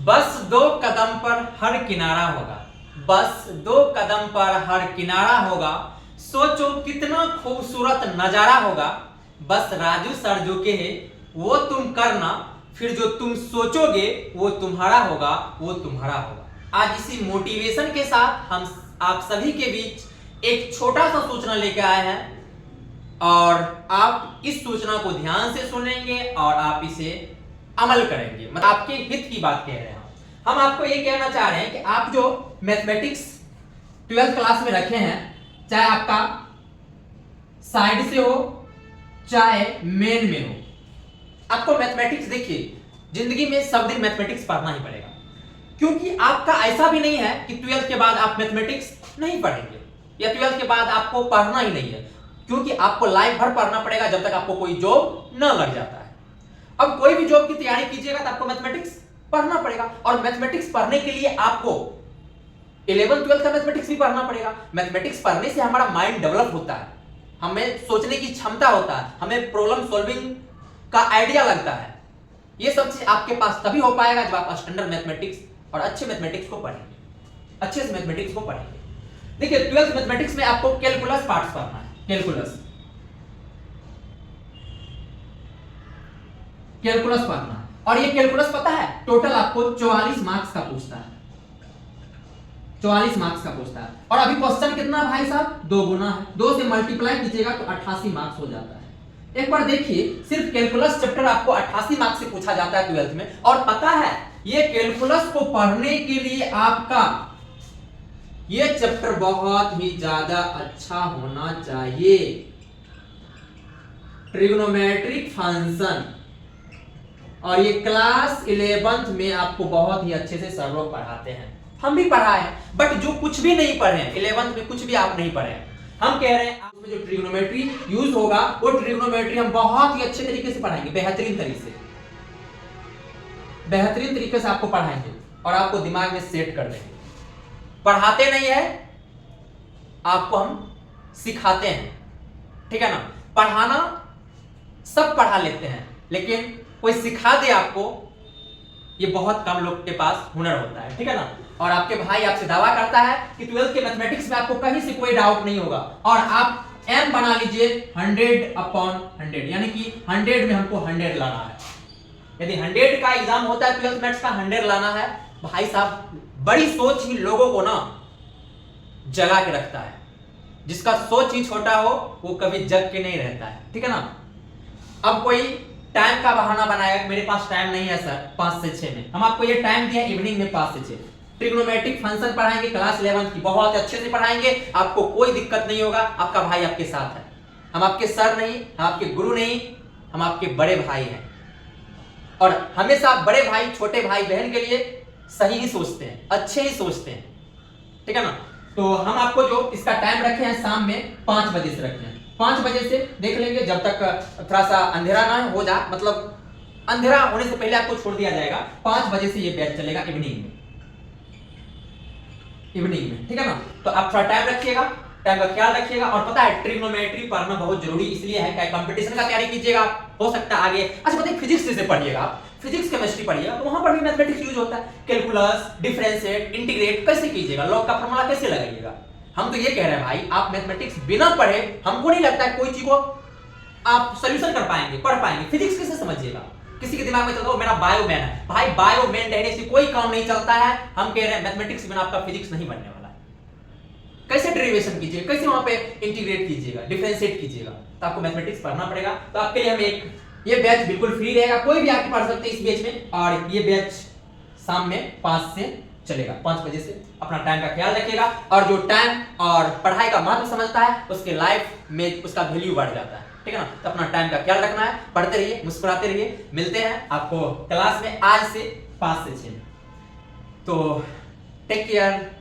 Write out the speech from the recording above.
बस दो कदम पर हर किनारा होगा, बस दो कदम पर हर किनारा होगा, सोचो कितना खूबसूरत नजारा होगा। बस राजू सर जो के है वो तुम करना, फिर जो तुम सोचोगे वो तुम्हारा होगा, वो तुम्हारा होगा। आज इसी मोटिवेशन के साथ हम आप सभी के बीच एक छोटा सा सूचना लेकर आए हैं और आप इस सूचना को ध्यान से सुनेंगे और आप इसे अमल करेंगे, मतलब आपके हित की बात कह रहे हैं। हम आपको ये कहना चाह रहे हैं कि आप जो मैथमेटिक्स 12th क्लास में रखे हैं, चाहे आपका साइड से हो चाहे मेन में हो, आपको मैथमेटिक्स देखिए जिंदगी में सब दिन मैथमेटिक्स पढ़ना ही पड़ेगा, क्योंकि आपका ऐसा भी नहीं है कि 12th के बाद आप मैथमेटिक्स नहीं पढ़ेंगे या 12th के बाद आपको पढ़ना ही नहीं है, क्योंकि आपको लाइफ भर पढ़ना पड़ेगा जब तक आपको कोई जॉब न लग जाता है। अब कोई भी जॉब की तैयारी कीजिएगा तो आपको मैथमेटिक्स पढ़ना पड़ेगा, और मैथमेटिक्स पढ़ने के लिए आपको 11th 12th का मैथमेटिक्स भी पढ़ना पड़ेगा। मैथमेटिक्स पढ़ने से हमारा माइंड डेवलप होता है, हमें सोचने की क्षमता होता है, हमें प्रॉब्लम सॉल्विंग का आइडिया लगता है। ये सब चीज आपके पास तभी हो पाएगा जब आप स्टैंडर्ड मैथमेटिक्स और अच्छे मैथमेटिक्स को पढ़ेंगे, अच्छे से मैथमेटिक्स को पढ़ेंगे। देखिए 12th मैथमेटिक्स में आपको कैलकुलस पार्ट्स पढ़ना है, कैलकुलस पढ़ना है, और ये कैलकुलस पता है टोटल आपको 44 मार्क्स का पूछता है, 44 मार्क्स का पूछता है। और अभी क्वेश्चन कितना भाई साहब, 2 गुना है, 2 से मल्टीप्लाई कीजिएगा तो 88 मार्क्स हो जाता है। एक बार देखिए सिर्फ कैलकुलस चैप्टर आपको 88 मार्क्स से पूछा जाता है 12th में, और पता है ये कैलकुलस को पढ़ने के लिए आपका ये चैप्टर बहुत ही ज्यादा अच्छा होना चाहिए। ट्रिग्नोमेट्रिक फंक्शन, और ये क्लास 11th में आपको बहुत ही अच्छे से सर लोग पढ़ाते हैं, हम भी पढ़ाए हैं, बट जो कुछ भी नहीं पढ़े हैं 11th में, कुछ भी आप नहीं पढ़े हैं, हम कह रहे हैं आपमें जो ट्रिग्नोमेट्री यूज होगा वो ट्रिग्नोमेट्री हम बहुत ही अच्छे तरीके से पढ़ाएंगे, बेहतरीन तरीके से आपको पढ़ाएंगे और आपको दिमाग में सेट कर देंगे। पढ़ाते नहीं है आपको, हम सिखाते हैं, ठीक है ना। पढ़ाना सब पढ़ा लेते हैं, लेकिन कोई सिखा दे आपको, ये बहुत कम लोग के पास हुनर होता है, ठीक है ना। और आपके भाई आपसे दावा करता है कि 12th के मैथमेटिक्स में आपको कहीं से कोई डाउट नहीं होगा, और आप m बना लीजिए 100/100, यानी कि 100 में हमको 100 लाना है। यदि 100 का एग्जाम होता है 12th मैथ्स का 100 लाना है, भाई साहब बड़ी सोच ही लोगों को ना जगा के रखता है, जिसका सोच ही छोटा हो वो कभी जग के नहीं रहता है, ठीक है ना। अब कोई टाइम का बहाना बनाएगा, मेरे पास टाइम नहीं है सर 5 से 6 में, हम आपको ये टाइम दिया इवनिंग में 5 से 6 ट्रिग्नोमेट्रिक फंक्शन पढ़ाएंगे, क्लास 11th की बहुत अच्छे से पढ़ाएंगे, आपको कोई दिक्कत नहीं होगा, आपका भाई आपके साथ है। हम आपके सर नहीं, हम आपके गुरु नहीं, हम आपके बड़े भाई हैं, और हमेशा बड़े भाई छोटे भाई बहन के लिए सही ही सोचते हैं, अच्छे ही सोचते हैं, ठीक है ना। तो हम आपको जो इसका टाइम रखे हैं शाम में 5 बजे से रखे हैं, 5 बजे से देख लेंगे जब तक थोड़ा सा अंधेरा ना हो जा, मतलब अंधेरा होने से पहले आपको छोड़ दिया जाएगा। 5 बजे से ये बैच चलेगा इवनिंग में, ठीक है ना। तो आप थोड़ा टाइम रखिएगा, टाइम का ख्याल रखिएगा, और पता है ट्रिग्नोमेट्री पढ़ना बहुत जरूरी इसलिए है कि कंपटीशन का तैयारी कीजिएगा, हो सकता है आगे अच्छा बताइए फिजिक्स से पढ़िएगा आप, फिजिक्स केमिस्ट्री पढ़िएगा तो वहां पर भी मैथमेटिक्स यूज होता है, कैलकुलस, डिफरेंशिएट, इंटीग्रेट कैसे कीजिएगा, लॉग का फार्मूला कैसे लगाइएगा। हम तो ये कह रहे हैं भाई आप मैथमेटिक्स बिना पढ़े, हमको नहीं लगता है कोई चीज को आप सॉल्यूशन कर पाएंगे, पढ़ पाएंगे। फिजिक्स कैसे समझिएगा, किसी के दिमाग में चलता है मेरा बायोमैन है, भाई बायोमैन रहने से कोई काम नहीं चलता है। हम कह रहे हैं मैथमेटिक्स बिना आपका फिजिक्स नहीं बनने वाला है। कैसे डेरिवेशन कीजिएगा, कैसे वहां पे इंटीग्रेट कीजिएगा, डिफरेंशिएट कीजिएगा, तो आपको मैथमेटिक्स पढ़ना पड़ेगा। तो आपके लिए हम एक ये बैच बिल्कुल फ्री रहेगा, कोई भी आके पढ़ सकते हैं इस बैच में, और ये बैच शाम में 5 से चलेगा, 5 बजे से। अपना टाइम का ख्याल रखिएगा, और जो टाइम और पढ़ाई का महत्व समझता है उसके लाइफ में उसका वैल्यू बढ़ जाता है, ठीक है ना। तो अपना टाइम का ख्याल रखना है, पढ़ते रहिए, मुस्कुराते रहिए। मिलते हैं आपको क्लास में आज से 5 से 6। तो टेक केयर।